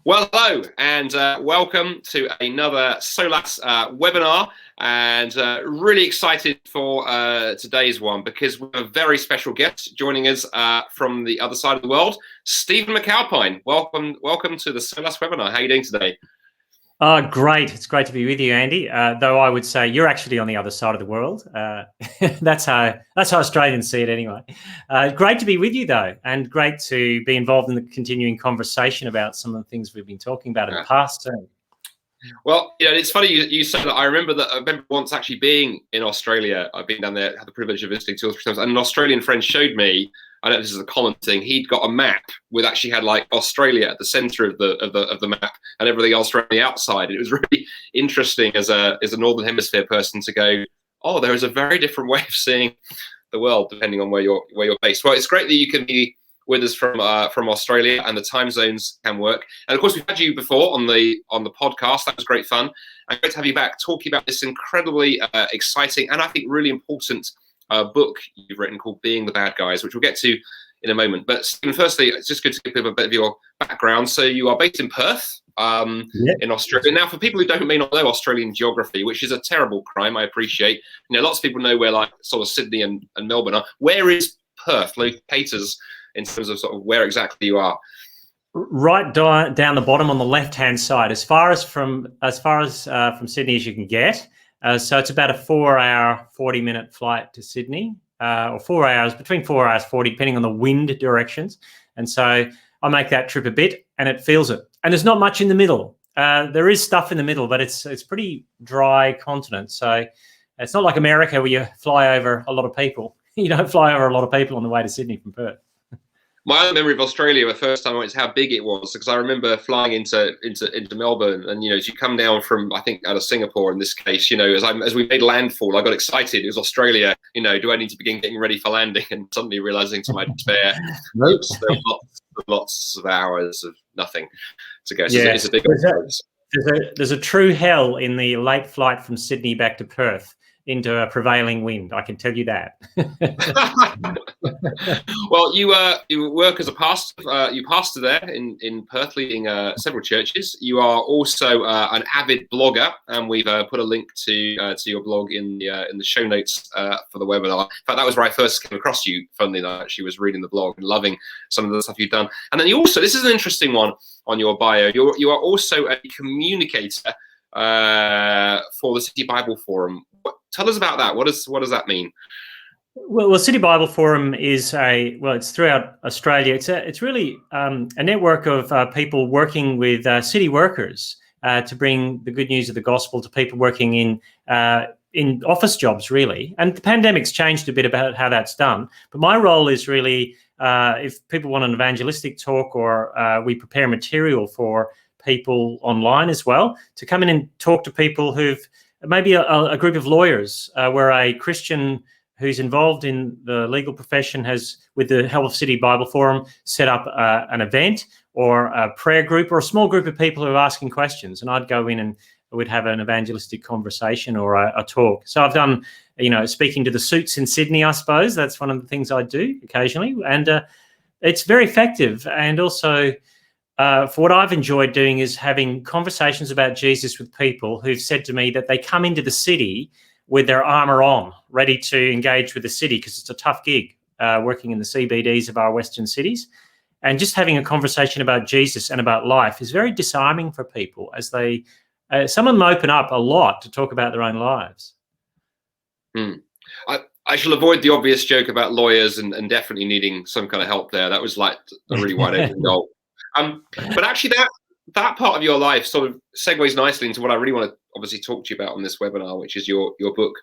Well, hello, and welcome to another SOLAS webinar, and really excited for today's one because we have a very special guest joining us from the other side of the world, Stephen McAlpine. Welcome to the SOLAS webinar. How are you doing today? Great. It's great to be with you, Andy. Though I would say you're actually on the other side of the world. That's how Australians see it anyway. Great to be with you, though, and great to be involved in the continuing conversation about some of the things we've been talking about in the past too. Well, it's funny you said that. I remember once actually being in Australia. I've been down there, had the privilege of visiting 2 or 3 times, and an Australian friend showed me. I know this is a common thing. He'd got a map with actually had like Australia at the centre of the map and everything else around the outside. And it was really interesting as a Northern Hemisphere person to go, oh, there is a very different way of seeing the world depending on where you're based. Well, it's great that you can be with us from Australia, and the time zones can work. And of course, we've had you before on the podcast. That was great fun. And great to have you back talking about this incredibly exciting and I think really important book you've written called Being the Bad Guys, which we'll get to in a moment. But Stephen, firstly, it's just good to give people a bit of your background. So you are based in Perth, in Australia. Now, for people who may not know Australian geography, which is a terrible crime, I appreciate. Lots of people know where like sort of Sydney and Melbourne are. Where is Perth located in terms of sort of where exactly you are? Right down the bottom on the left-hand side, as far as from Sydney as you can get. So it's about a 4-hour, 40-minute flight to Sydney, or 4 hours, between 4 hours 40, depending on the wind directions. And so I make that trip a bit, and it feels it. And there's not much in the middle. There is stuff in the middle, but it's pretty dry continent. So it's not like America where you fly over a lot of people. You don't fly over a lot of people on the way to Sydney from Perth. My other memory of Australia, the first time I went, is how big it was, because I remember flying into Melbourne, and as you come down from, I think, out of Singapore in this case, as we made landfall, I got excited. It was Australia. Do I need to begin getting ready for landing? And suddenly realizing to my despair, oops, there were lots of hours of nothing to go. So it's a big. There's a true hell in the late flight from Sydney back to Perth into a prevailing wind. I can tell you that. Well, you work as a pastor. You pastor there in Perth, leading several churches. You are also an avid blogger, and we've put a link to your blog in the show notes for the webinar. In fact, that was where I first came across you. Funnily enough, actually, was reading the blog and loving some of the stuff you've done. And then you also, this is an interesting one on your bio. You are also a communicator for the City Bible Forum. Tell us about that. What does that mean? Well, City Bible Forum is it's throughout Australia. It's really a network of people working with city workers to bring the good news of the gospel to people working in office jobs, really. And the pandemic's changed a bit about how that's done. But my role is really, if people want an evangelistic talk, or we prepare material for people online as well, to come in and talk to people who've maybe a group of lawyers where a Christian who's involved in the legal profession has, with the help of City Bible Forum, set up an event or a prayer group or a small group of people who are asking questions. And I'd go in and we'd have an evangelistic conversation or a talk. So I've done, speaking to the suits in Sydney, I suppose. That's one of the things I do occasionally. And it's very effective. And also, for what I've enjoyed doing is having conversations about Jesus with people who've said to me that they come into the city with their armour on, ready to engage with the city, because it's a tough gig working in the CBDs of our Western cities. And just having a conversation about Jesus and about life is very disarming for people, as some of them open up a lot to talk about their own lives. I shall avoid the obvious joke about lawyers and definitely needing some kind of help there. That was like a really wide open goal. But actually that part of your life sort of segues nicely into what I really want to obviously talk to you about on this webinar, which is your book,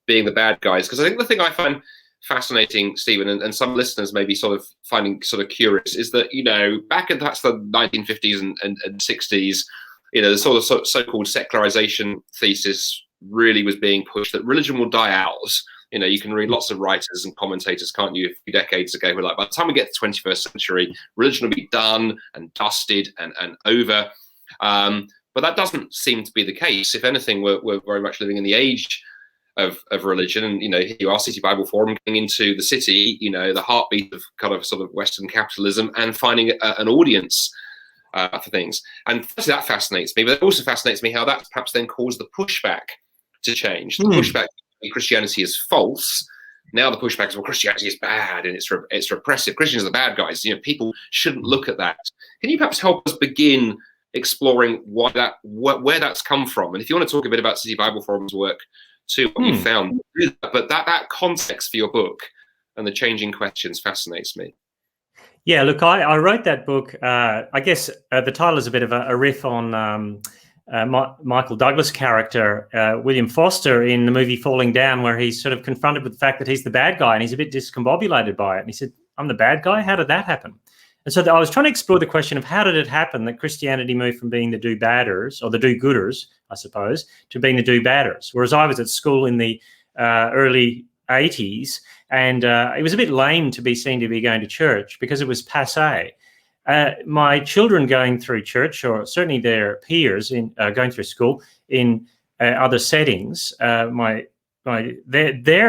Being the Bad Guys. Because I think the thing I find fascinating, Stephen, and some listeners may be sort of finding sort of curious, is that, back in perhaps the 1950s and 60s, the sort of so-called secularisation thesis really was being pushed, that religion will die out. You can read lots of writers and commentators, can't you, a few decades ago, who were like, by the time we get to the 21st century, religion will be done and dusted and over. But that doesn't seem to be the case. If anything, we're very much living in the age of religion. And, here you are, City Bible Forum, going into the city, the heartbeat of kind of sort of Western capitalism, and finding an audience for things. And that fascinates me, but it also fascinates me how that perhaps then caused the pushback to change. The pushback, Christianity is false. Now the pushback is, well, Christianity is bad and it's repressive. Christians are the bad guys. People shouldn't look at that. Can you perhaps help us begin exploring where that's come from? And if you want to talk a bit about City Bible Forum's work too, what you found, but that context for your book and the changing questions fascinates me. Yeah, look, I wrote that book. I guess the title is a bit of a riff on Michael Douglas' character, William Foster, in the movie Falling Down, where he's sort of confronted with the fact that he's the bad guy and he's a bit discombobulated by it. And he said, I'm the bad guy? How did that happen? And so I was trying to explore the question of how did it happen that Christianity moved from being the do-badders, or the do-gooders, I suppose, to being the do-badders. Whereas I was at school in the early 80s, and it was a bit lame to be seen to be going to church because it was passé. My children going through church, or certainly their peers in going through school in other settings, they're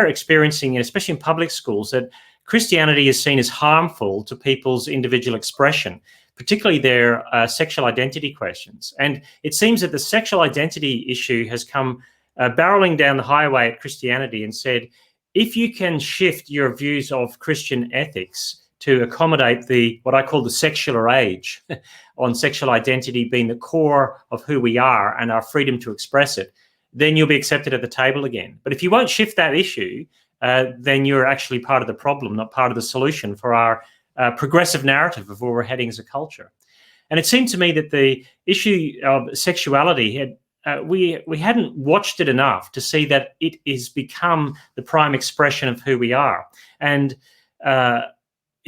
experiencing, especially in public schools, that Christianity is seen as harmful to people's individual expression, particularly their sexual identity questions. And it seems that the sexual identity issue has come barreling down the highway at Christianity and said, if you can shift your views of Christian ethics to accommodate what I call the secular age on sexual identity being the core of who we are and our freedom to express it, then you'll be accepted at the table again. But if you won't shift that issue, then you're actually part of the problem, not part of the solution for our progressive narrative of where we're heading as a culture. And it seemed to me that the issue of sexuality had we hadn't watched it enough to see that it has become the prime expression of who we are. And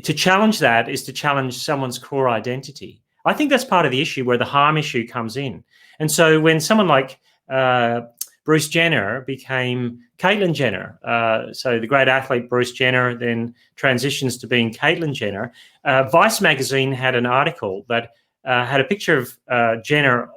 to challenge that is to challenge someone's core identity. I think that's part of the issue where the harm issue comes in. And so when someone like Bruce Jenner became Caitlyn Jenner, so the great athlete Bruce Jenner then transitions to being Caitlyn Jenner, Vice magazine had an article that had a picture of Jenner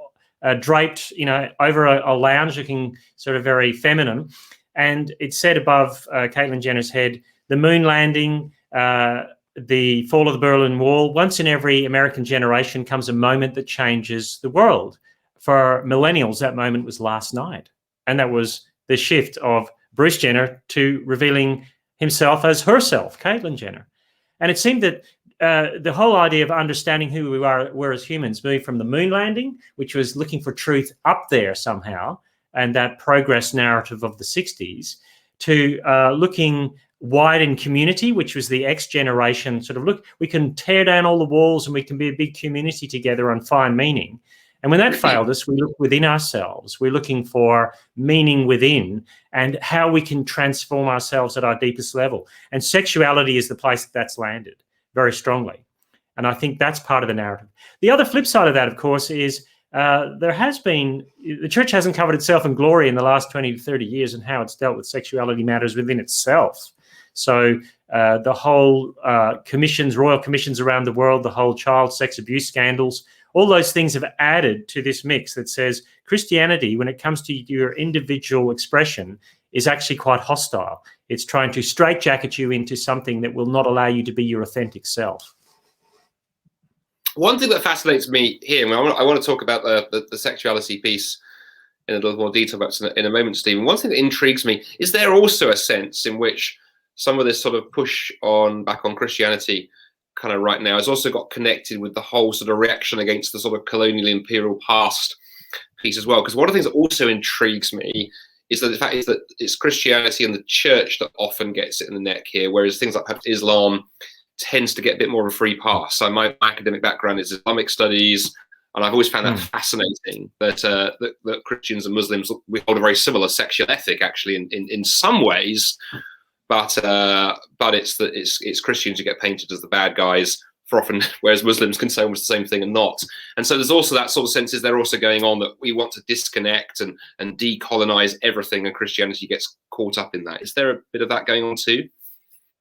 draped, over a lounge, looking sort of very feminine, and it said above Caitlyn Jenner's head, "The moon landing, the fall of the Berlin Wall. Once in every American generation comes a moment that changes the world. For millennials, that moment was last night," and that was the shift of Bruce Jenner to revealing himself as herself, Caitlyn Jenner. And it seemed that the whole idea of understanding who we were as humans moved from the moon landing, which was looking for truth up there somehow, and that progress narrative of the 60s, to looking wide in community, which was the X generation sort of, look, we can tear down all the walls and we can be a big community together and find meaning. And when that failed us, we look within ourselves. We're looking for meaning within and how we can transform ourselves at our deepest level. And sexuality is the place that's landed very strongly. And I think that's part of the narrative. The other flip side of that, of course, is the church hasn't covered itself in glory in the last 20 to 30 years and how it's dealt with sexuality matters within itself. So the whole royal commissions around the world, the whole child sex abuse scandals, all those things have added to this mix that says Christianity, when it comes to your individual expression, is actually quite hostile. It's trying to straitjacket you into something that will not allow you to be your authentic self. One thing that fascinates me here, and I want to talk about the sexuality piece in a little more detail about in a moment, Stephen. One thing that intrigues me is there also a sense in which some of this sort of push back on Christianity kind of right now has also got connected with the whole sort of reaction against the sort of colonial imperial past piece as well. Because one of the things that also intrigues me is that the fact is that it's Christianity and the church that often gets it in the neck here, whereas things like perhaps Islam tends to get a bit more of a free pass. So my academic background is Islamic studies, and I've always found that fascinating that Christians and Muslims, we hold a very similar sexual ethic actually in some ways, but it's Christians who get painted as the bad guys for often, whereas Muslims can say almost the same thing and not. And so there's also that sort of sense is there also going on that we want to disconnect and decolonize everything, and Christianity gets caught up in that. Is there a bit of that going on too?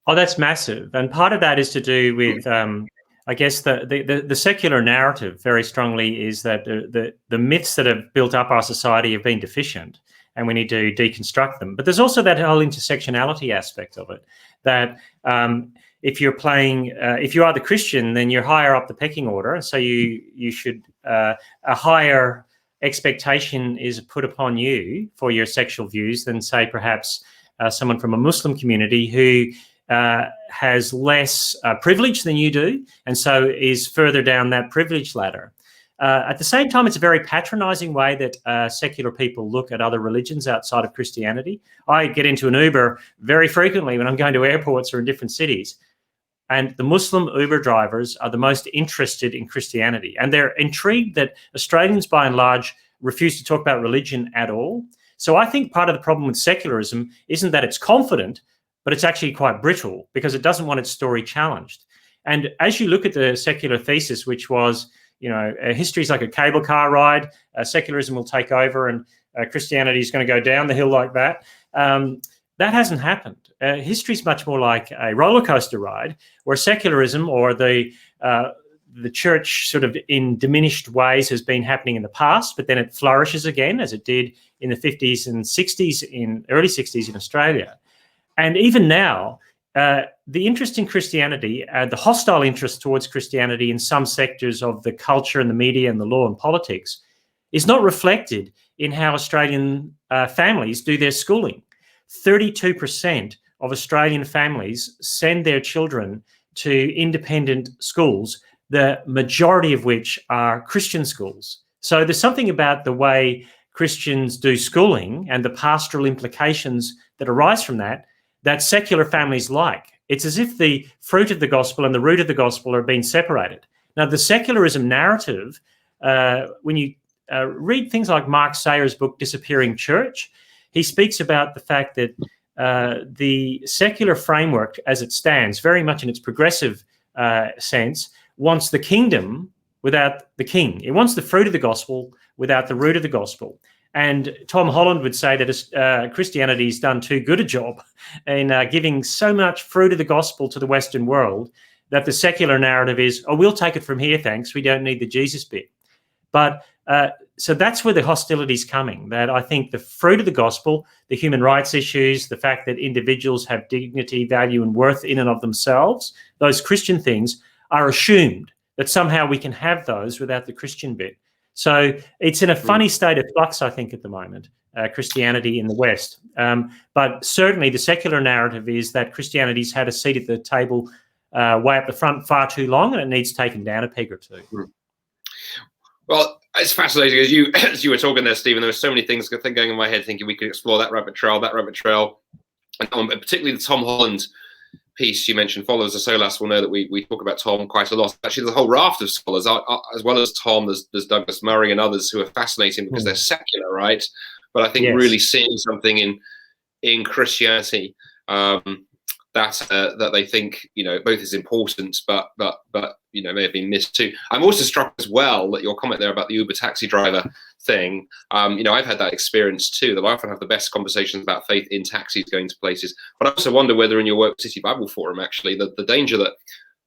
Oh, that's massive. And part of that is to do with, I guess, the secular narrative very strongly is that the myths that have built up our society have been deficient and we need to deconstruct them. But there's also that whole intersectionality aspect of it, that if you're playing, if you are the Christian, then you're higher up the pecking order, and so you should a higher expectation is put upon you for your sexual views than, say, perhaps someone from a Muslim community who has less privilege than you do, and so is further down that privilege ladder. At the same time, it's a very patronizing way that secular people look at other religions outside of Christianity. I get into an Uber very frequently when I'm going to airports or in different cities, and the Muslim Uber drivers are the most interested in Christianity, and they're intrigued that Australians, by and large, refuse to talk about religion at all. So I think part of the problem with secularism isn't that it's confident, but it's actually quite brittle because it doesn't want its story challenged. And as you look at the secular thesis, which was, history is like a cable car ride, secularism will take over and Christianity is going to go down the hill like that. That hasn't happened. History is much more like a roller coaster ride, where secularism or the church sort of in diminished ways has been happening in the past, but then it flourishes again, as it did in the 50s and 60s, early 60s in Australia. And even now, the interest in Christianity, the hostile interest towards Christianity in some sectors of the culture and the media and the law and politics is not reflected in how Australian families do their schooling. 32% of Australian families send their children to independent schools, the majority of which are Christian schools. So there's something about the way Christians do schooling and the pastoral implications that arise from that secular families like. It's as if the fruit of the gospel and the root of the gospel are being separated. Now, the secularism narrative, when you read things like Mark Sayer's book, Disappearing Church, he speaks about the fact that the secular framework as it stands, very much in its progressive sense, wants the kingdom without the king. It wants the fruit of the gospel without the root of the gospel. And Tom Holland would say that Christianity has done too good a job in giving so much fruit of the gospel to the Western world that the secular narrative is, oh, we'll take it from here, thanks. We don't need the Jesus bit. But so that's where the hostility is coming, that I think the fruit of the gospel, the human rights issues, the fact that individuals have dignity, value, and worth in and of themselves, those Christian things are assumed that somehow we can have those without the Christian bit. So it's in a funny state of flux, I think, at the moment, Christianity in the West. But certainly the secular narrative is that Christianity's had a seat at the table way up the front far too long, and it needs taken down a peg or two. Well, it's fascinating. As you were talking there, Stephen, there were so many things going in my head thinking we could explore that rabbit trail, and particularly the Tom Holland piece you mentioned. Followers of Solas will know that we talk about Tom quite a lot. Actually, there's a whole raft of scholars, as well as Tom, there's Douglas Murray and others who are fascinating because they're secular, right? But I think really seeing something in Christianity that they think both is important, but may have been missed too. I'm also struck as well that your comment there about the Uber taxi driver thing. I've had that experience too, that I often have the best conversations about faith in taxis going to places. But I also wonder whether in your work with City Bible Forum, actually, the danger that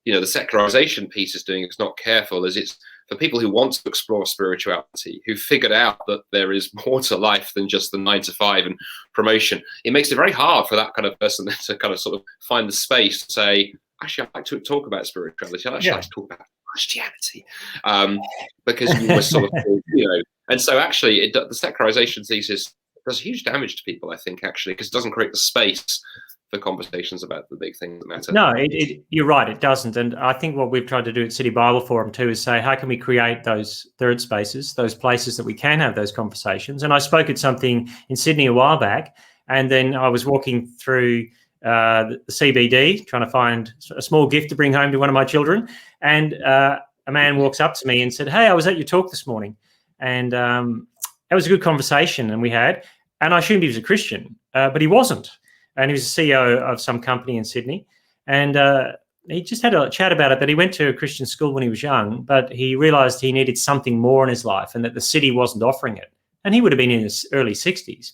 the secularization piece is doing, if it's not careful, is it's for people who want to explore spirituality, who figured out that there is more to life than just the 9 to 5 and promotion. It makes it very hard for that kind of person to kind of sort of find the space to say, actually, I'd like to talk about spirituality. I'd actually like to talk about Christianity, because you were sort of, and so actually the secularization thesis does huge damage to people, I think, actually, because it doesn't create the space for conversations about the big things that matter. No, you're right, it doesn't. And I think what we've tried to do at City Bible Forum too is say, how can we create those third spaces, those places that we can have those conversations? And I spoke at something in Sydney a while back, and then I was walking through the CBD trying to find a small gift to bring home to one of my children, and a man walks up to me and said, hey, I was at your talk this morning, and it was a good conversation and we had, and I assumed he was a Christian, but he wasn't. And he was a CEO of some company in Sydney. And he just had a chat about it, that he went to a Christian school when he was young, but he realised he needed something more in his life and that the city wasn't offering it. And he would have been in his early 60s.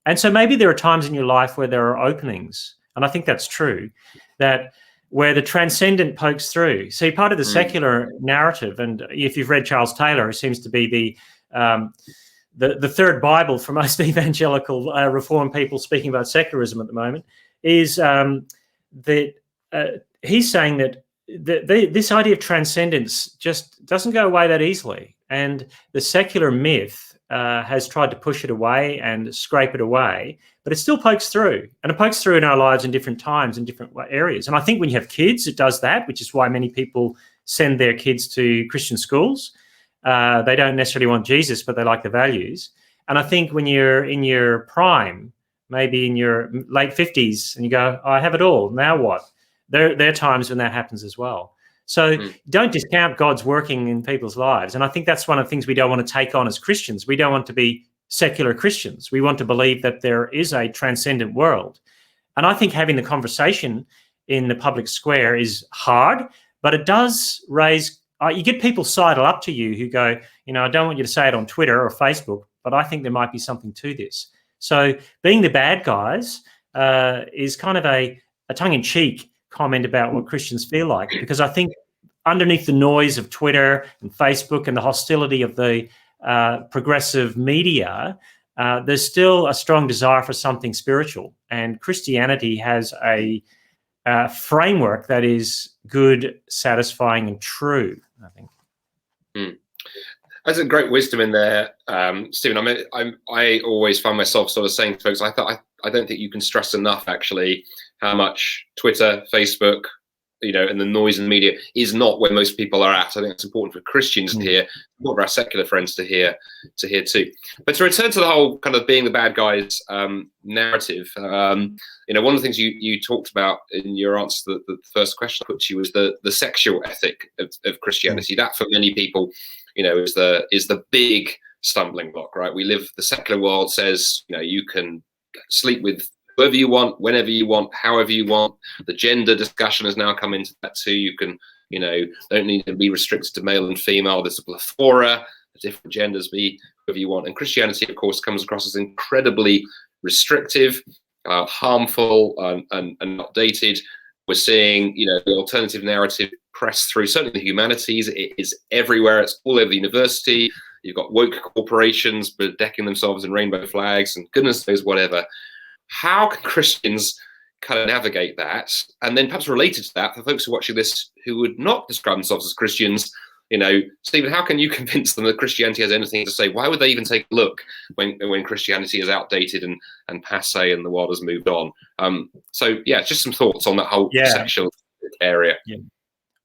And so maybe there are times in your life where there are openings, and I think that's true, that where the transcendent pokes through. See, part of the secular narrative, and if you've read Charles Taylor, who seems to be the third Bible for most evangelical reform people speaking about secularism at the moment, is that he's saying that this idea of transcendence just doesn't go away that easily. And the secular myth has tried to push it away and scrape it away, but it still pokes through. And it pokes through in our lives in different times, in different areas. And I think when you have kids, it does that, which is why many people send their kids to Christian schools. They don't necessarily want Jesus, but they like the values. And I think when you're in your prime, maybe in your late 50s, and you go, oh, I have it all, now what? There are times when that happens as well. So don't discount God's working in people's lives. And I think that's one of the things we don't want to take on as Christians. We don't want to be secular Christians. We want to believe that there is a transcendent world. And I think having the conversation in the public square is hard, but it does raise, you get people sidle up to you who go, I don't want you to say it on Twitter or Facebook, but I think there might be something to this. So being the bad guys is kind of a tongue-in-cheek comment about what Christians feel like, because I think underneath the noise of Twitter and Facebook and the hostility of the progressive media, there's still a strong desire for something spiritual. And Christianity has a framework that is good, satisfying, and true, I think. There's a great wisdom in there, Stephen. I always find myself sort of saying to folks, I don't think you can stress enough, actually, how much Twitter, Facebook, and the noise in the media is not where most people are at. I think it's important for Christians to hear, important for our secular friends to hear too. But to return to the whole kind of being the bad guys narrative, one of the things you talked about in your answer to the first question I put to you was the sexual ethic of Christianity. That for many people, is the big stumbling block, right? The secular world says, you can sleep with whoever you want, whenever you want, however you want. The gender discussion has now come into that too. You can, don't need to be restricted to male and female. There's a plethora of different genders, be whoever you want. And Christianity, of course, comes across as incredibly restrictive, harmful, and outdated. We're seeing, the alternative narrative press through, certainly the humanities. It is everywhere. It's all over the university. You've got woke corporations decking themselves in rainbow flags and goodness knows whatever. How can Christians kind of navigate that? And then perhaps related to that, for folks who are watching this who would not describe themselves as Christians, Stephen, how can you convince them that Christianity has anything to say? Why would they even take a look when Christianity is outdated and passé and the world has moved on? Just some thoughts on that whole sexual area. Yeah.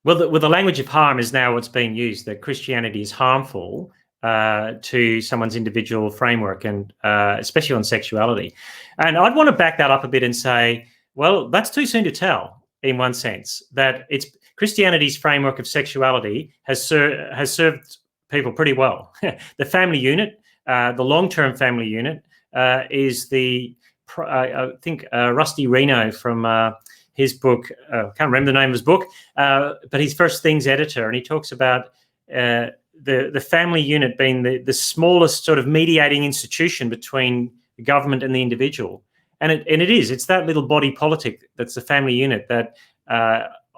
Well, the language of harm is now what's being used, that Christianity is harmful to someone's individual framework, and especially on sexuality. And I'd want to back that up a bit and say, well, that's too soon to tell, in one sense, that it's Christianity's framework of sexuality has served people pretty well. The family unit, the long-term family unit, is I think Rusty Reno from his book, I can't remember the name of his book, but he's First Things editor, and he talks about the family unit being the smallest sort of mediating institution between the government and the individual. And it's that little body politic that's the family unit, that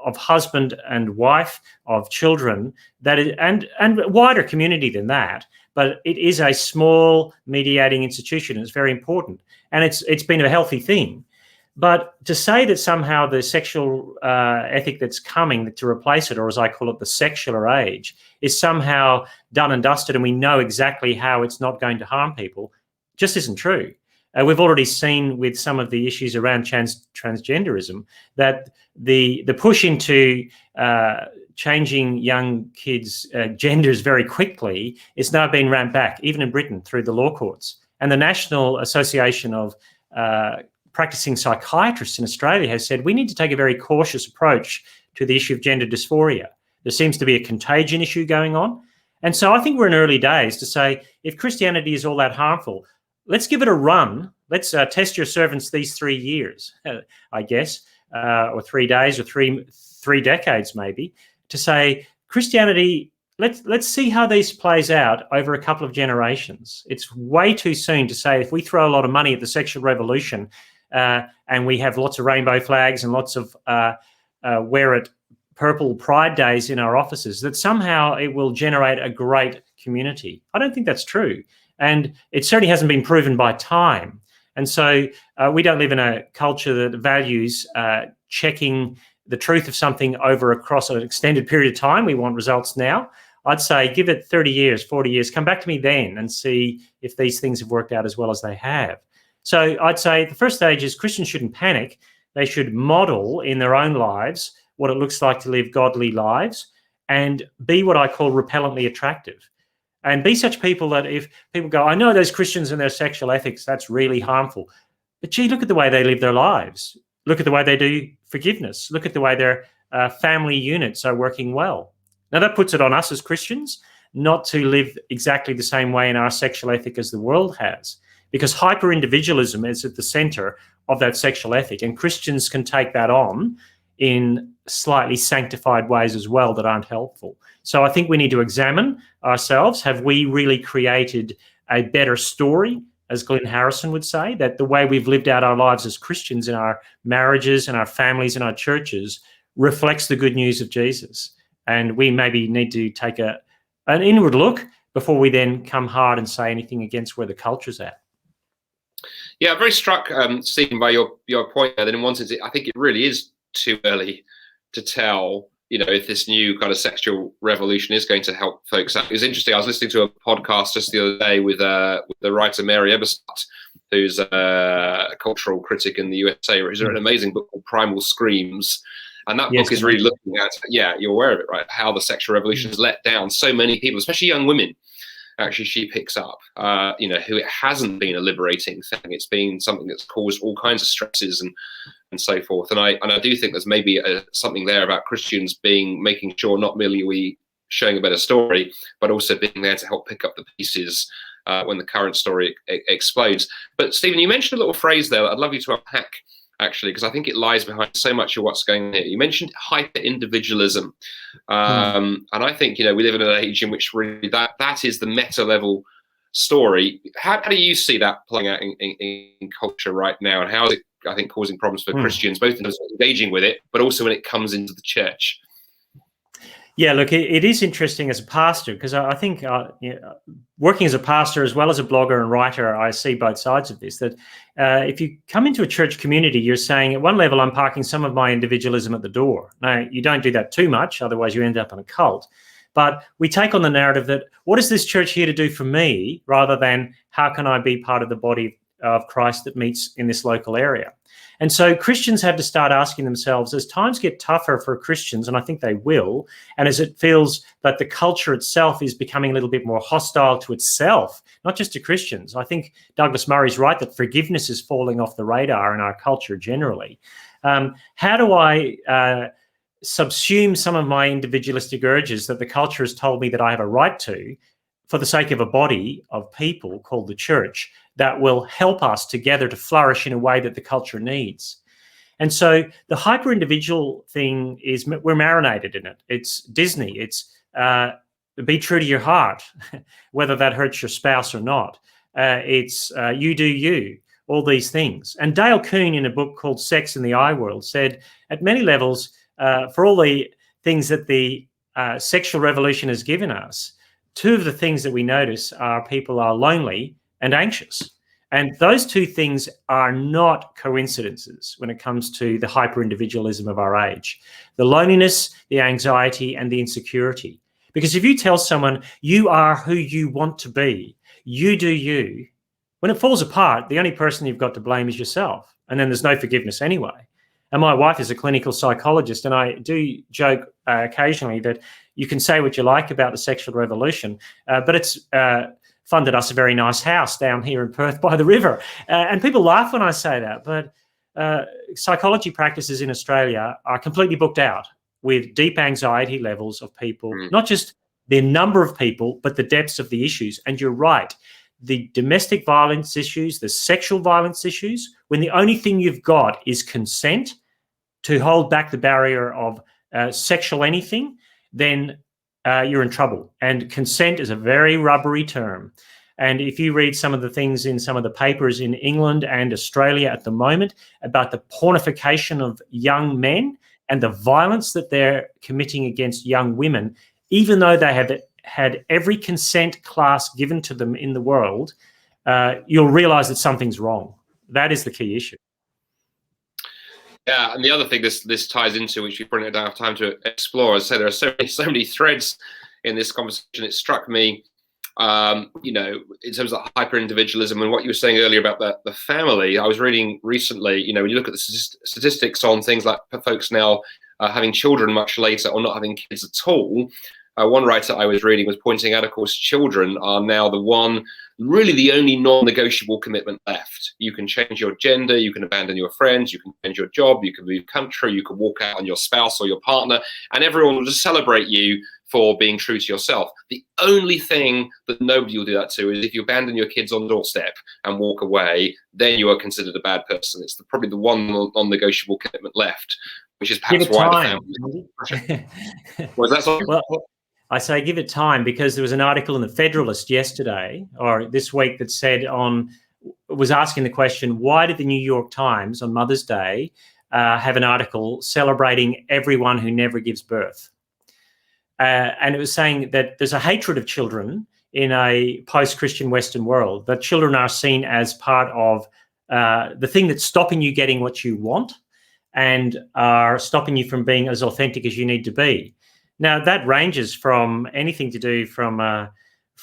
of husband and wife, of children, and wider community than that. But it is a small mediating institution. It's very important, and it's been a healthy thing. But to say that somehow the sexual ethic that's coming to replace it, or as I call it, the secular age, is somehow done and dusted, and we know exactly how it's not going to harm people, just isn't true. We've already seen with some of the issues around transgenderism that the push into changing young kids' genders very quickly is now being ramped back, even in Britain, through the law courts. And the National Association of Practicing Psychiatrists in Australia has said we need to take a very cautious approach to the issue of gender dysphoria. There seems to be a contagion issue going on. And so I think we're in early days to say, if Christianity is all that harmful, let's give it a run. Let's test your servants these 3 years, I guess, or 3 days, or three decades maybe, to say Christianity, let's see how this plays out over a couple of generations. It's way too soon to say if we throw a lot of money at the sexual revolution and we have lots of rainbow flags and lots of wear it purple pride days in our offices, that somehow it will generate a great community. I don't think that's true. And it certainly hasn't been proven by time. And so we don't live in a culture that values checking the truth of something across an extended period of time. We want results now. I'd say give it 30 years, 40 years. Come back to me then and see if these things have worked out as well as they have. So I'd say the first stage is Christians shouldn't panic. They should model in their own lives what it looks like to live godly lives and be what I call repellently attractive. And be such people that if people go, I know those Christians and their sexual ethics, that's really harmful. But gee, look at the way they live their lives. Look at the way they do forgiveness. Look at the way their family units are working well. Now, that puts it on us as Christians not to live exactly the same way in our sexual ethic as the world has, because hyper-individualism is at the center of that sexual ethic, and Christians can take that on in slightly sanctified ways as well that aren't helpful. So I think we need to examine ourselves. Have we really created a better story, as Glenn Harrison would say, that the way we've lived out our lives as Christians in our marriages and our families and our churches reflects the good news of Jesus? And we maybe need to take an inward look before we then come hard and say anything against where the culture's at. Yeah, I'm very struck, Stephen, by your point there. That in one sense, I think it really is too early to tell, if this new kind of sexual revolution is going to help folks out. It was interesting. I was listening to a podcast just the other day with the writer Mary Eberstadt, who's a cultural critic in the USA, who's written an amazing book called Primal Screams. And that book is really looking at, you're aware of it, right? How the sexual revolution has let down so many people, especially young women. Actually, she picks up, who it hasn't been a liberating thing. It's been something that's caused all kinds of stresses and so forth. And I do think there's maybe something there about Christians making sure not merely are we showing a better story, but also being there to help pick up the pieces when the current story explodes. But Stephen, you mentioned a little phrase there that I'd love you to unpack, actually, because I think it lies behind so much of what's going on here. You mentioned hyper-individualism. And I think, we live in an age in which really that is the meta-level story. How do you see that playing out in culture right now? And how is it, I think, causing problems for Christians, both in terms of engaging with it, but also when it comes into the church? Yeah, look, it is interesting as a pastor, because I think working as a pastor as well as a blogger and writer, I see both sides of this, that if you come into a church community, you're saying at one level, I'm parking some of my individualism at the door. Now, you don't do that too much, otherwise you end up in a cult. But we take on the narrative that what is this church here to do for me, rather than how can I be part of the body of Christ that meets in this local area. And so Christians have to start asking themselves, as times get tougher for Christians, and I think they will, and as it feels that the culture itself is becoming a little bit more hostile to itself, not just to Christians. I think Douglas Murray's right that forgiveness is falling off the radar in our culture generally. How do I subsume some of my individualistic urges that the culture has told me that I have a right to, for the sake of a body of people called the church that will help us together to flourish in a way that the culture needs? And so the hyper-individual thing is, we're marinated in it. It's Disney. It's be true to your heart, whether that hurts your spouse or not. It's you do you, all these things. And Dale Kuhn, in a book called Sex in the I World, said at many levels, for all the things that the sexual revolution has given us, two of the things that we notice are people are lonely and anxious. And those two things are not coincidences when it comes to the hyper-individualism of our age. The loneliness, the anxiety, and the insecurity. Because if you tell someone you are who you want to be, you do you, when it falls apart, the only person you've got to blame is yourself. And then there's no forgiveness anyway. And my wife is a clinical psychologist, and I do joke occasionally that you can say what you like about the sexual revolution, but it's funded us a very nice house down here in Perth by the river. And people laugh when I say that, but psychology practices in Australia are completely booked out with deep anxiety levels of people, not just the number of people, but the depths of the issues. And you're right, the domestic violence issues, the sexual violence issues, when the only thing you've got is consent to hold back the barrier of sexual anything, then you're in trouble. And consent is a very rubbery term. And if you read some of the things in some of the papers in England and Australia at the moment about the pornification of young men and the violence that they're committing against young women, even though they have had every consent class given to them in the world, you'll realize that something's wrong. That is the key issue. Yeah, and the other thing this ties into, which we probably don't have time to explore, as I say, there are so many threads in this conversation. It struck me, in terms of hyper individualism and what you were saying earlier about the family. I was reading recently, when you look at the statistics on things like folks now having children much later or not having kids at all. One writer I was reading was pointing out, of course, children are now really the only non-negotiable commitment left. You can change your gender, you can abandon your friends, you can change your job, you can move country, you can walk out on your spouse or your partner, and everyone will just celebrate you for being true to yourself. The only thing that nobody will do that to is if you abandon your kids on the doorstep and walk away, then you are considered a bad person. It's probably the one non-negotiable commitment left, which is perhaps why the family. Was that something? Well, I say give it time, because there was an article in the Federalist yesterday or this week that was asking the question, why did the New York Times on Mother's Day have an article celebrating everyone who never gives birth? And it was saying that there's a hatred of children in a post-Christian Western world, that children are seen as part of the thing that's stopping you getting what you want and are stopping you from being as authentic as you need to be. Now, that ranges from anything to do from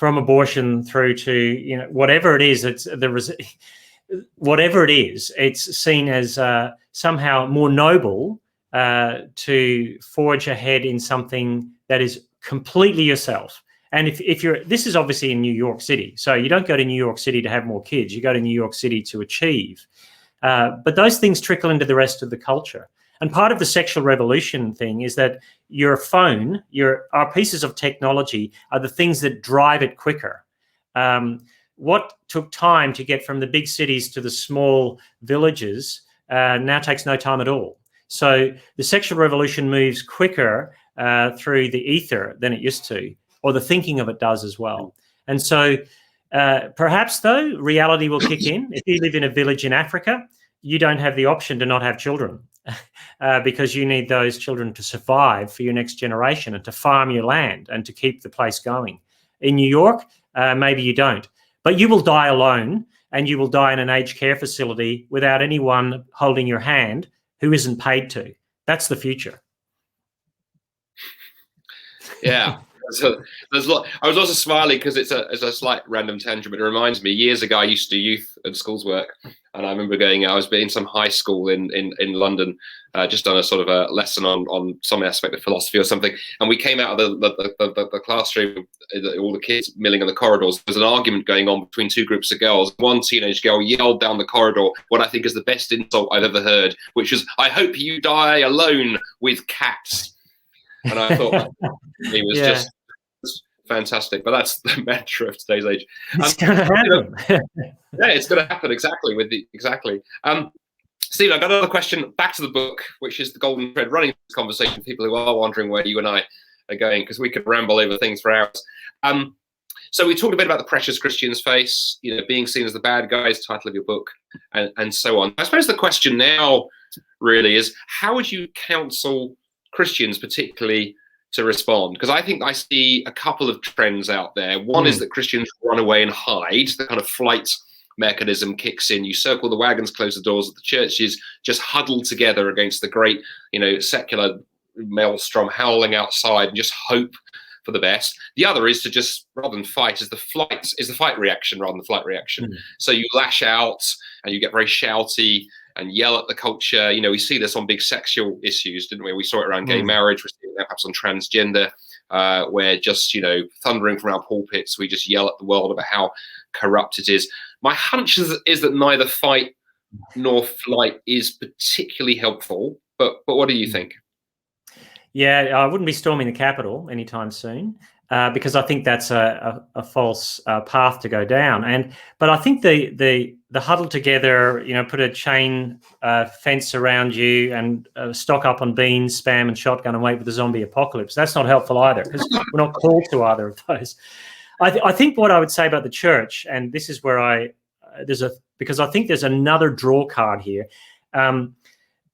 abortion through to whatever it is. Whatever it is, it's seen as somehow more noble to forge ahead in something that is completely yourself. And this is obviously in New York City, so you don't go to New York City to have more kids. You go to New York City to achieve. But those things trickle into the rest of the culture. And part of the sexual revolution thing is that your phone, our pieces of technology are the things that drive it quicker. What took time to get from the big cities to the small villages now takes no time at all. So the sexual revolution moves quicker through the ether than it used to, or the thinking of it does as well. And so perhaps, though, reality will kick in. If you live in a village in Africa, you don't have the option to not have children because you need those children to survive for your next generation and to farm your land and to keep the place going. In New York, maybe you don't. But you will die alone, and you will die in an aged care facility without anyone holding your hand who isn't paid to. That's the future. Yeah. So there's a lot. I was also smiling because it's a slight random tangent, but it reminds me, years ago I used to do youth and schools work, and I remember I was in some high school in London, just done a sort of a lesson on some aspect of philosophy or something, and we came out of the classroom, all the kids milling in the corridors. There was an argument going on between two groups of girls. One teenage girl yelled down the corridor what I think is the best insult I've ever heard, which was, "I hope you die alone with cats." And I thought it was just fantastic. But that's the mantra of today's age. It's going to happen. Yeah, it's going to happen exactly. Stephen, I've got another question. Back to the book, which is the golden thread running this conversation. People who are wondering where you and I are going, because we could ramble over things for hours. So we talked a bit about the pressures Christians face, being seen as the bad guys, title of your book, and so on. I suppose the question now really is, how would you counsel Christians particularly to respond? Because I think I see a couple of trends out there. One is that Christians run away and hide. The kind of flight mechanism kicks in. You circle the wagons, close the doors of the churches, just huddle together against the great, secular maelstrom howling outside, and just hope for the best. The other is to just, rather than fight, is the fight reaction rather than the flight reaction. So you lash out and you get very shouty and yell at the culture. We see this on big sexual issues, didn't we? We saw it around gay marriage. We see it now perhaps on transgender, where just, thundering from our pulpits, we just yell at the world about how corrupt it is. My hunch is that neither fight nor flight is particularly helpful. But what do you think? Yeah, I wouldn't be storming the Capitol anytime soon, because I think that's a false path to go down. But I think the huddle together, put a chain fence around you and stock up on beans, spam, and shotgun and wait for the zombie apocalypse. That's not helpful either, because we're not called to either of those. I think what I would say about the church, and this is where because I think there's another draw card here.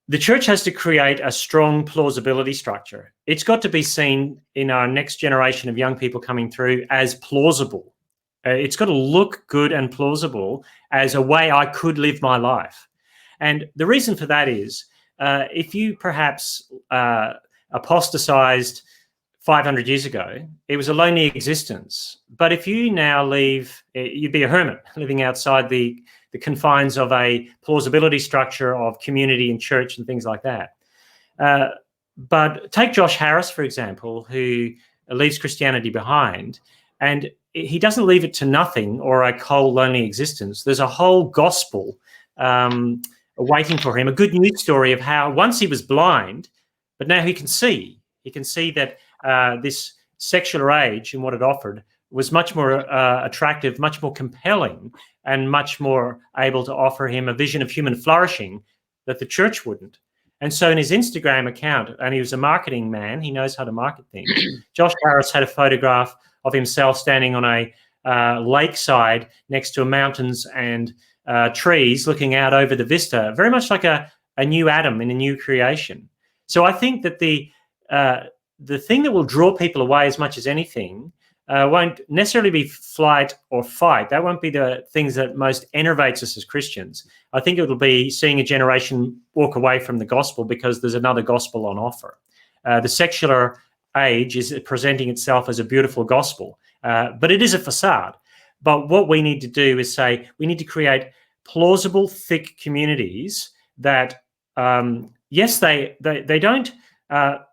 The church has to create a strong plausibility structure. It's got to be seen in our next generation of young people coming through as plausible. It's got to look good and plausible as a way I could live my life. And the reason for that is if you perhaps apostatized 500 years ago, it was a lonely existence. But if you now leave, you'd be a hermit living outside the confines of a plausibility structure of community and church and things like that. But take Josh Harris, for example, who leaves Christianity behind, and he doesn't leave it to nothing or a cold, lonely existence. There's a whole gospel waiting for him, a good news story of how once he was blind, but now he can see. He can see that this secular age and what it offered was much more attractive, much more compelling, and much more able to offer him a vision of human flourishing that the church wouldn't. And so in his Instagram account, and he was a marketing man, he knows how to market things, Josh Harris had a photograph of himself standing on a lakeside next to mountains and trees looking out over the vista, very much like a new Adam in a new creation. So I think that the thing that will draw people away as much as anything won't necessarily be flight or fight. That won't be the things that most enervates us as Christians. I think it will be seeing a generation walk away from the gospel because there's another gospel on offer. The secular age is presenting itself as a beautiful gospel, but it is a facade. But what we need to do is say we need to create plausible, thick communities that, yes, they don't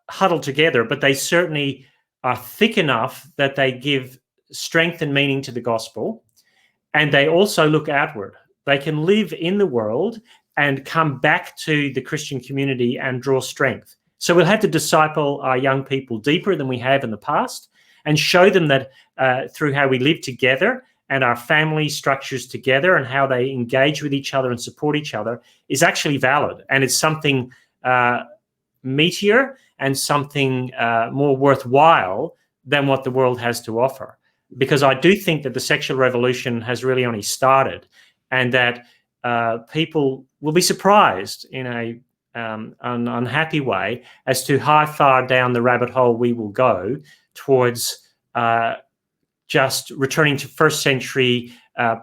huddle together, but they certainly are thick enough that they give strength and meaning to the gospel, and they also look outward. They can live in the world and come back to the Christian community and draw strength. So we'll have to disciple our young people deeper than we have in the past and show them that through how we live together and our family structures together and how they engage with each other and support each other is actually valid, and it's something meatier and something more worthwhile than what the world has to offer. Because I do think that the sexual revolution has really only started, and that people will be surprised in an unhappy way as to how far down the rabbit hole we will go towards just returning to first century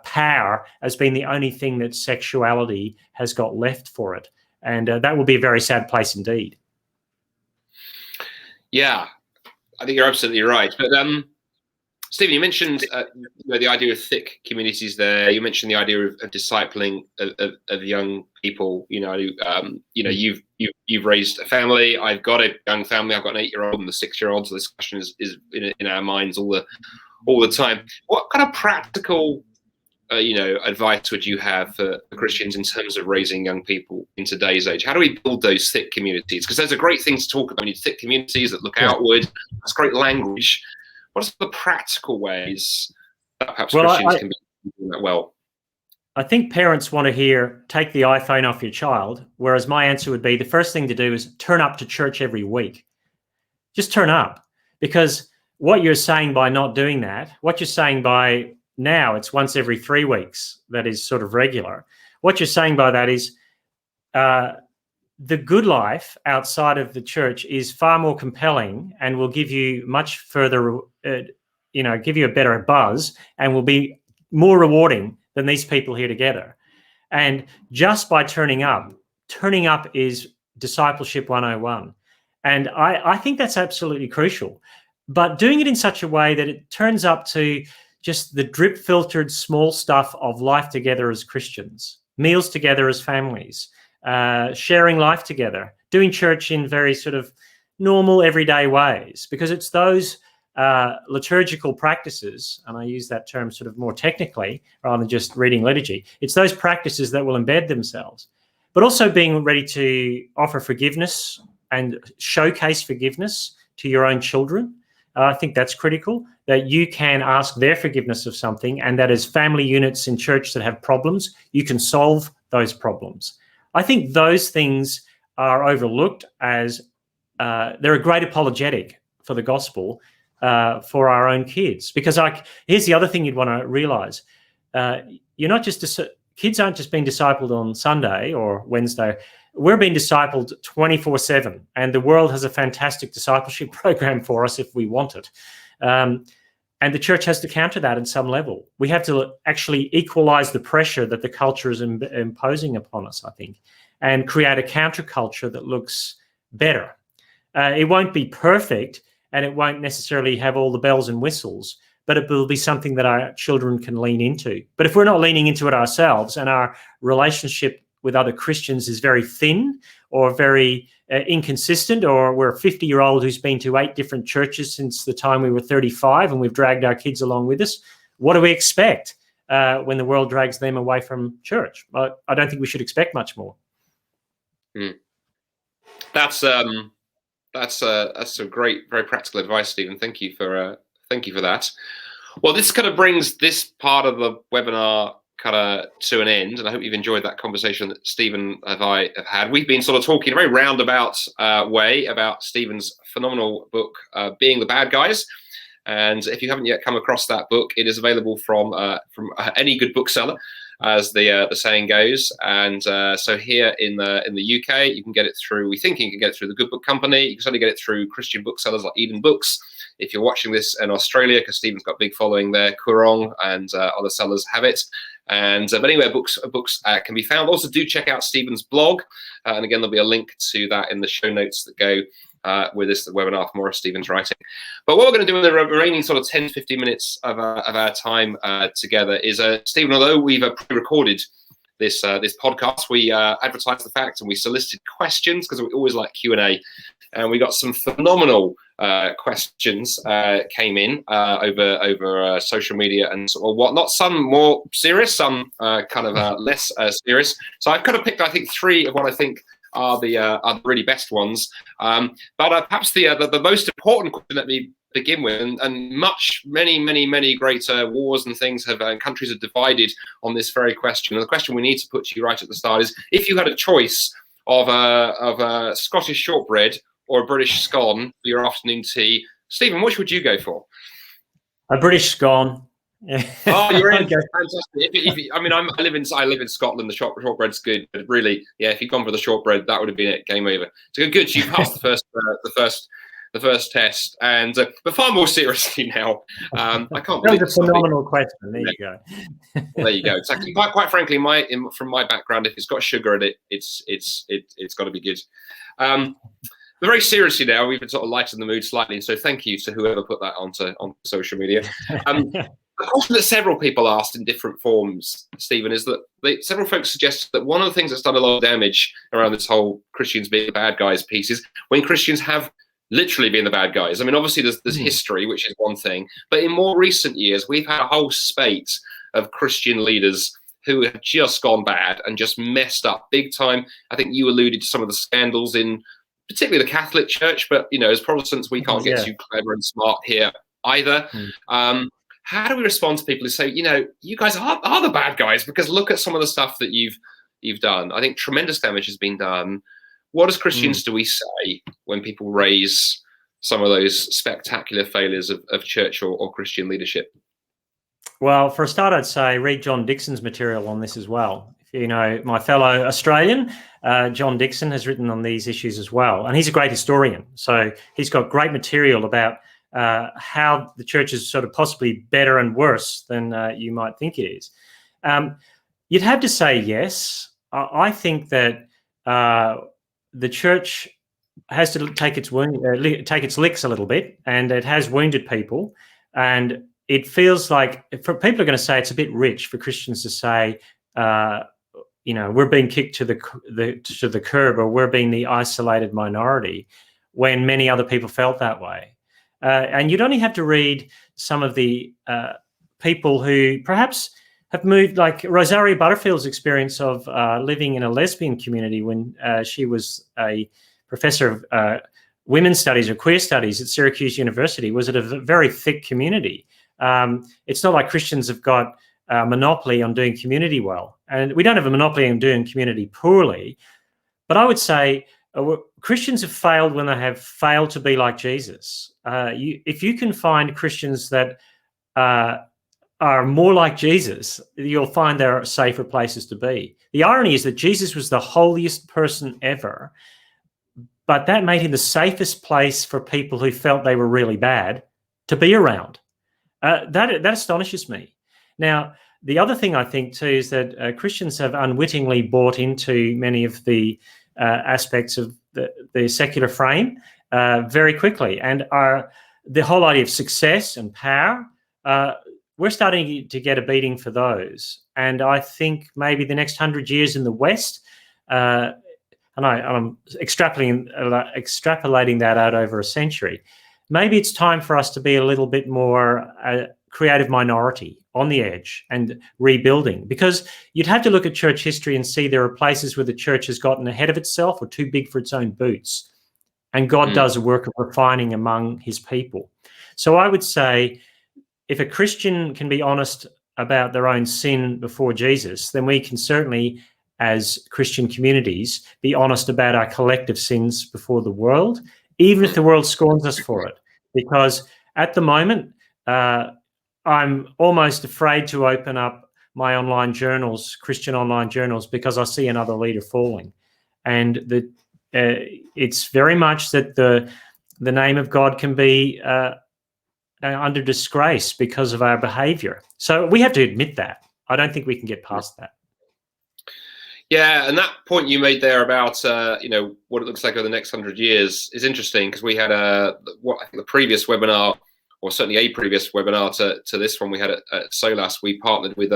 power as being the only thing that sexuality has got left for it. And that will be a very sad place indeed. Yeah, I think you're absolutely right. But Stephen, you mentioned the idea of thick communities there. You mentioned the idea of discipling of young people. You've raised a family. I've got a young family. I've got an 8-year-old and a 6-year-old. So this question is in our minds all the time. What kind of practical advice would you have for Christians in terms of raising young people in today's age? How do we build those thick communities? Because there's a great thing to talk about. We need thick communities that look outward. That's great language. What are the practical ways that perhaps Christians can be doing that well? I think parents want to hear, take the iPhone off your child, whereas my answer would be the first thing to do is turn up to church every week. Just turn up. Because what you're saying by not doing that, what you're saying by now it's once every 3 weeks, that is sort of regular. What you're saying by that is the good life outside of the church is far more compelling and will give you much further, give you a better buzz and will be more rewarding than these people here together. And just by turning up is discipleship 101. And I think that's absolutely crucial. But doing it in such a way that it turns up to just the drip filtered small stuff of life together as Christians, meals together as families, sharing life together, doing church in very sort of normal everyday ways, because it's those liturgical practices, and I use that term sort of more technically rather than just reading liturgy, it's those practices that will embed themselves, but also being ready to offer forgiveness and showcase forgiveness to your own children. I think that's critical, that you can ask their forgiveness of something, and that as family units in church that have problems, you can solve those problems. I think those things are overlooked as they're a great apologetic for the gospel for our own kids. Because here's the other thing you'd want to realize. You're not just, kids aren't just being discipled on Sunday or Wednesday. We're being discipled 24/7, and the world has a fantastic discipleship program for us if we want it. And the church has to counter that at some level. We have to actually equalize the pressure that the culture is imposing upon us, I think. and create a counterculture that looks better. It won't be perfect, and it won't necessarily have all the bells and whistles, but it will be something that our children can lean into. But if we're not leaning into it ourselves, and our relationship with other Christians is very thin or very inconsistent, or we're a 50-year-old who's been to 8 different churches since the time we were 35 and we've dragged our kids along with us, what do we expect when the world drags them away from church? I don't think we should expect much more. That's some great, very practical advice, Stephen. Thank you for that. Well, this kind of brings this part of the webinar kind of to an end, and I hope you've enjoyed that conversation that Stephen and I have had. We've been sort of talking in a very roundabout way about Stephen's phenomenal book, Being the Bad Guys. And if you haven't yet come across that book, it is available from any good bookseller, as the saying goes. And so here in the UK, you can get it through. We think you can get it through the Good Book Company. You can certainly get it through Christian booksellers like Eden Books. If you're watching this in Australia, because Stephen's got a big following there, Koorong and other sellers have it. And but anywhere books can be found. Also, do check out Stephen's blog, and again, there'll be a link to that in the show notes that go with this webinar for more of Stephen's writing. But what we're going to do in the remaining sort of 10 to 15 minutes of our time together is, Stephen, although we've pre-recorded this podcast, we advertised the fact and we solicited questions, because we always like Q&A, and we got some phenomenal questions came in over social media and sort of whatnot. Some more serious, some kind of less serious. So I've kind of picked, I think, 3 of what I think are the really best ones. But perhaps the most important question, let me begin with, and many greater wars and things have countries have divided on this very question. And the question we need to put to you right at the start is: if you had a choice of a Scottish shortbread or a British scone for your afternoon tea, Stephen, which would you go for? A British scone. Oh, you're in. Fantastic. I live in Scotland. The shortbread's good, but really, yeah, if you'd gone for the shortbread, that would have been it. Game over. So good. You passed the first test, and but far more seriously now. I can't believe that's a phenomenal question. There you go. Well, there you go. Exactly. Quite frankly, from my background, if it's got sugar in it, it's got to be good. But very seriously now, we've been sort of lightened the mood slightly, so thank you to whoever put that onto social media. The question that several people asked in different forms, Stephen, is that several folks suggested that one of the things that's done a lot of damage around this whole Christians being the bad guys piece is when Christians have literally been the bad guys. I mean, obviously there's history, which is one thing, but in more recent years, we've had a whole spate of Christian leaders who have just gone bad and just messed up big time. I think you alluded to some of the scandals in particularly the Catholic Church, but as Protestants, we can't get too clever and smart here either. How do we respond to people who say, you guys are the bad guys, because look at some of the stuff that you've done? I think tremendous damage has been done. What as Christians do we say when people raise some of those spectacular failures of church or Christian leadership? Well, for a start, I'd say read John Dixon's material on this as well. My fellow Australian, John Dixon, has written on these issues as well. And he's a great historian. So he's got great material about how the church is sort of possibly better and worse than you might think it is. You'd have to say yes. I think that the church has to take its licks a little bit, and it has wounded people. And it feels like, for people are going to say it's a bit rich for Christians to say, we're being kicked to the curb, or we're being the isolated minority, when many other people felt that way. And you'd only have to read some of the people who perhaps have moved, like Rosaria Butterfield's experience of living in a lesbian community when she was a professor of women's studies or queer studies at Syracuse University, was at a very thick community. It's not like Christians have got a monopoly on doing community well. And we don't have a monopoly on doing community poorly. But I would say Christians have failed when they have failed to be like Jesus. If you can find Christians that are more like Jesus, you'll find there are safer places to be. The irony is that Jesus was the holiest person ever, but that made him the safest place for people who felt they were really bad to be around. That astonishes me. Now, the other thing I think too is that Christians have unwittingly bought into many of the aspects of the secular frame very quickly, and the whole idea of success and power. We're starting to get a beating for those, and I think maybe the next 100 years in the West, and I'm extrapolating that out over a century. Maybe it's time for us to be a little bit more creative minority on the edge and rebuilding, because you'd have to look at church history and see there are places where the church has gotten ahead of itself or too big for its own boots, and God does a work of refining among his people. So I would say if a Christian can be honest about their own sin before Jesus, then we can certainly, as Christian communities, be honest about our collective sins before the world, even if the world scorns us for it. Because at the moment, I'm almost afraid to open up my online journals, Christian online journals, because I see another leader falling. And it's very much that the name of God can be under disgrace because of our behaviour. So we have to admit that. I don't think we can get past that. Yeah, and that point you made there about what it looks like over the next 100 years is interesting, because we had the previous webinar, or certainly a previous webinar to this one we had at SOLAS. We partnered with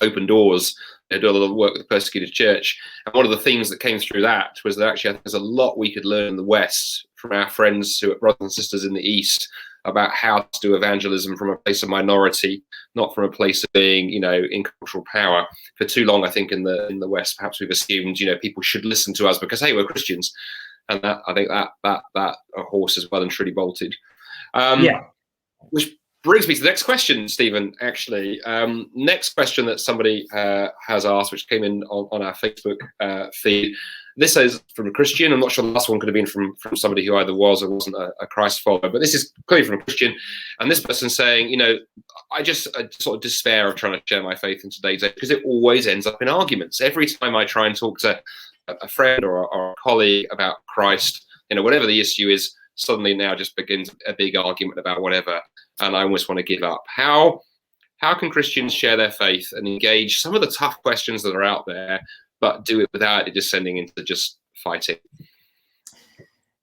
Open Doors. They do a lot of work with the persecuted church, and one of the themes that came through that was that actually I think there's a lot we could learn in the West from our friends who are brothers and sisters in the East about how to do evangelism from a place of minority, not from a place of being, in cultural power. For too long, I think in the West, perhaps we've assumed, people should listen to us because, hey, we're Christians, and that I think that horse is well and truly bolted. Which brings me to the next question, Stephen. Actually, next question that somebody has asked, which came in on our Facebook feed. This is from a Christian. I'm not sure the last one could have been from somebody who either was or wasn't a Christ follower, but this is clearly from a Christian. And this person's saying, I sort of despair of trying to share my faith in today's age, because it always ends up in arguments. Every time I try and talk to a friend or a colleague about Christ, whatever the issue is, suddenly now just begins a big argument about whatever, and I almost want to give up. How can Christians share their faith and engage some of the tough questions that are out there, but do it without it descending into just fighting?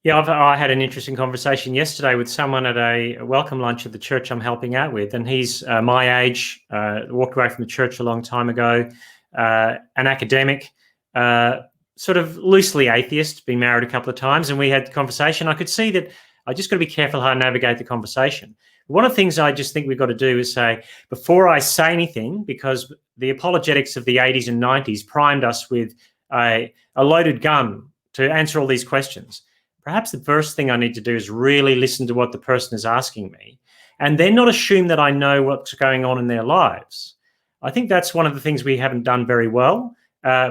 Yeah, I had an interesting conversation yesterday with someone at a welcome lunch at the church I'm helping out with, and he's my age, walked away from the church a long time ago, an academic, sort of loosely atheist, been married a couple of times, and we had the conversation. I could see that I just got to be careful how I navigate the conversation. One of the things I just think we've got to do is say, before I say anything, because the apologetics of the 80s and 90s primed us with a loaded gun to answer all these questions, perhaps the first thing I need to do is really listen to what the person is asking me, and then not assume that I know what's going on in their lives. I think that's one of the things we haven't done very well,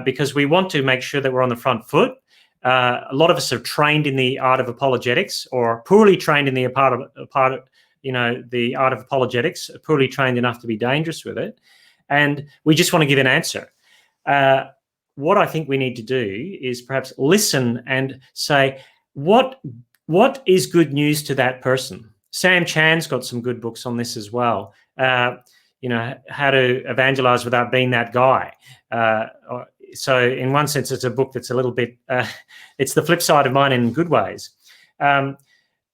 because we want to make sure that we're on the front foot. A lot of us are trained in the art of apologetics, or poorly trained in the the art of apologetics, poorly trained enough to be dangerous with it, and we just want to give an answer. What I think we need to do is perhaps listen and say, what is good news to that person? Sam Chan's got some good books on this as well. How to evangelize without being that guy. So in one sense, it's a book that's a little bit, it's the flip side of mine in good ways.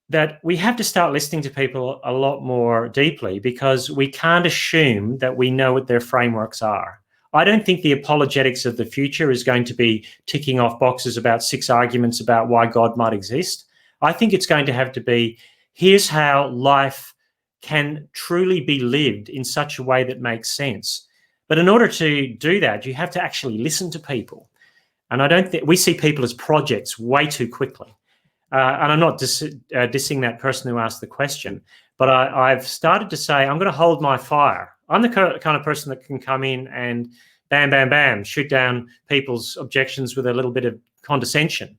That we have to start listening to people a lot more deeply, because we can't assume that we know what their frameworks are. I don't think the apologetics of the future is going to be ticking off boxes about 6 arguments about why God might exist. I think it's going to have to be, here's how life can truly be lived in such a way that makes sense. But in order to do that, you have to actually listen to people. And I don't think we see people as projects way too quickly. And I'm not dissing that person who asked the question, but I've started to say, I'm going to hold my fire. I'm the kind of person that can come in and bam, bam, bam, shoot down people's objections with a little bit of condescension.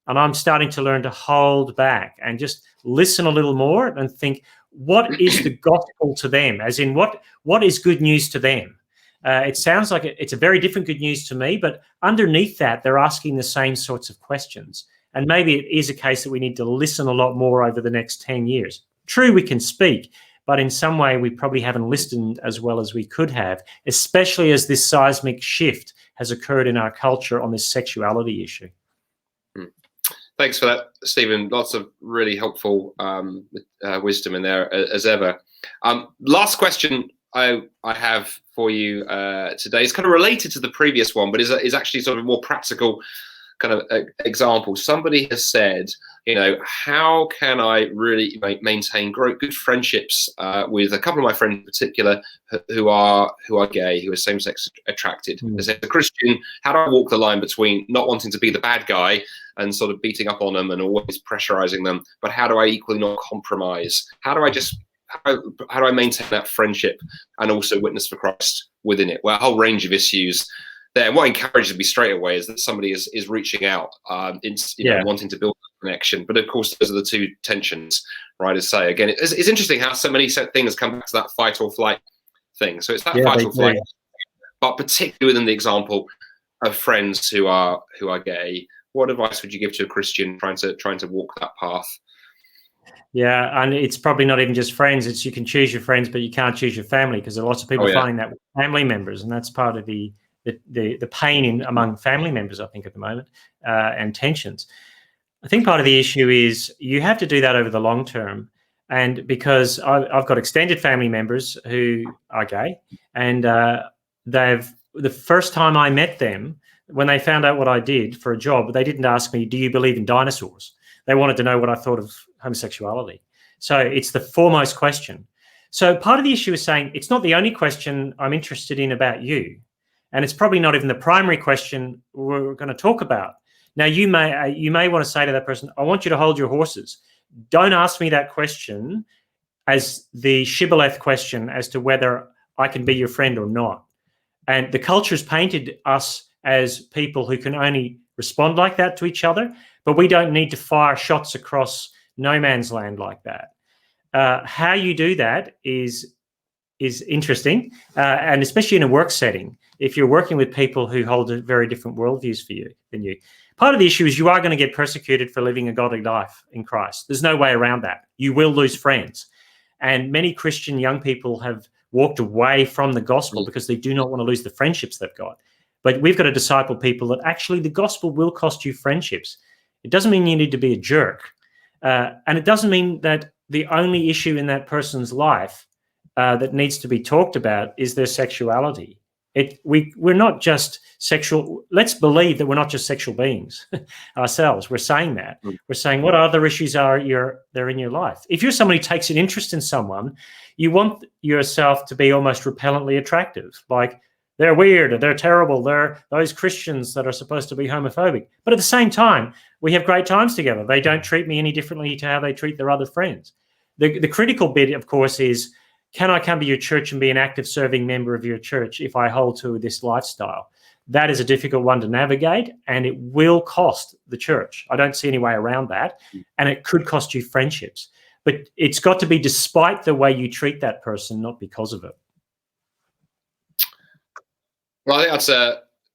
And I'm starting to learn to hold back and just listen a little more and think, what is the gospel to them? As in, what is good news to them? It sounds like it's a very different good news to me, but underneath that, they're asking the same sorts of questions. And maybe it is a case that we need to listen a lot more over the next 10 years. True, we can speak, but in some way we probably haven't listened as well as we could have, especially as this seismic shift has occurred in our culture on this sexuality issue. Thanks for that, Stephen. Lots of really helpful wisdom in there as ever. Last question I have for you today is kind of related to the previous one, but is actually sort of a more practical kind of example. Somebody has said, you know, how can I really maintain good friendships with a couple of my friends in particular who are gay, who are same-sex attracted? As a Christian, how do I walk the line between not wanting to be the bad guy and sort of beating up on them and always pressurizing them, but how do I equally not compromise? How do I maintain that friendship and also witness for Christ within it? Well, a whole range of issues there. And what encourages me straight away is that somebody is reaching out, wanting to build a connection. But of course, those are the two tensions, right? As say again, it's interesting how so many things come back to that fight or flight thing. So it's that fight or flight, but particularly within the example of friends who are gay. What advice would you give to a Christian trying to walk that path? Yeah, and it's probably not even just friends. It's you can choose your friends, but you can't choose your family, because there are lots of people finding that with family members, and that's part of the pain among family members, I think, at the moment, and tensions. I think part of the issue is you have to do that over the long term, and because I've got extended family members who are gay, and the first time I met them, when they found out what I did for a job, they didn't ask me, do you believe in dinosaurs? They wanted to know what I thought of homosexuality. So it's the foremost question. So part of the issue is saying it's not the only question I'm interested in about you. And it's probably not even the primary question we're going to talk about. Now, you may want to say to that person, I want you to hold your horses. Don't ask me that question as the shibboleth question as to whether I can be your friend or not. And the culture's painted us as people who can only respond like that to each other, but we don't need to fire shots across no man's land like that. How you do that is interesting, and especially in a work setting, if you're working with people who hold very different worldviews than you. Part of the issue is you are going to get persecuted for living a godly life in Christ. There's no way around that. You will lose friends. And many Christian young people have walked away from the gospel because they do not want to lose the friendships they've got. But we've got to disciple people that actually the gospel will cost you friendships. It doesn't mean you need to be a jerk. And it doesn't mean that the only issue in that person's life that needs to be talked about is their sexuality. We're not just sexual. Let's believe that we're not just sexual beings ourselves. We're saying that. We're saying what other issues are there in your life. If you're somebody who takes an interest in someone, you want yourself to be almost repellently attractive. Like, they're weird, or they're terrible, they're those Christians that are supposed to be homophobic. But at the same time, we have great times together. They don't treat me any differently to how they treat their other friends. The critical bit, of course, is, can I come to your church and be an active serving member of your church if I hold to this lifestyle? That is a difficult one to navigate, and it will cost the church. I don't see any way around that, and it could cost you friendships. But it's got to be despite the way you treat that person, not because of it. Well, I think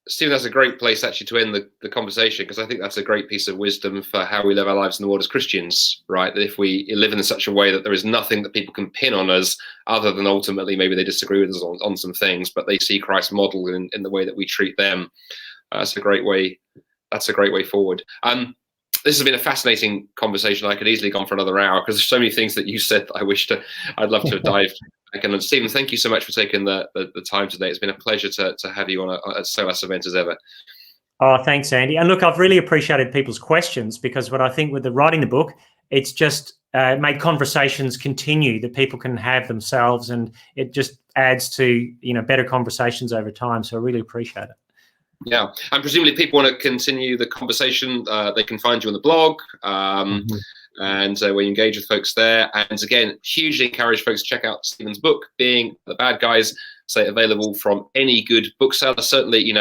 Stephen, that's a great place actually to end the conversation, because I think that's a great piece of wisdom for how we live our lives in the world as Christians, right? That if we live in such a way that there is nothing that people can pin on us other than ultimately maybe they disagree with us on some things, but they see Christ modeled in the way that we treat them. That's a great way forward. This has been a fascinating conversation. I could easily go on for another hour because there's so many things that you said that I'd love to have dived back in. And Stephen, thank you so much for taking the time today. It's been a pleasure to have you on a SOAS event as ever. Oh, thanks, Andy. And look, I've really appreciated people's questions, because what I think with writing the book, it's just made conversations continue that people can have themselves, and it just adds to better conversations over time. So I really appreciate it. Yeah, and presumably people want to continue the conversation. They can find you on the blog, and we engage with folks there. And again, hugely encourage folks to check out Stephen's book, Being the Bad Guys. So available from any good bookseller. Certainly,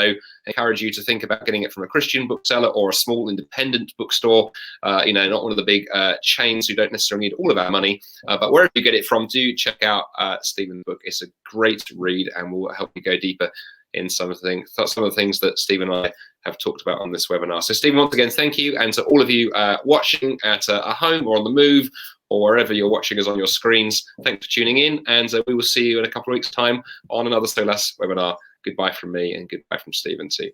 encourage you to think about getting it from a Christian bookseller or a small independent bookstore. Not one of the big chains who don't necessarily need all of our money. But wherever you get it from, do check out Stephen's book. It's a great read and will help you go deeper in some of the things that Stephen and I have talked about on this webinar. So Stephen, once again, thank you. And to all of you watching at home or on the move or wherever you're watching us on your screens. Thanks for tuning in, and we will see you in a couple of weeks' time on another SOLAS webinar. Goodbye from me, and goodbye from Stephen too.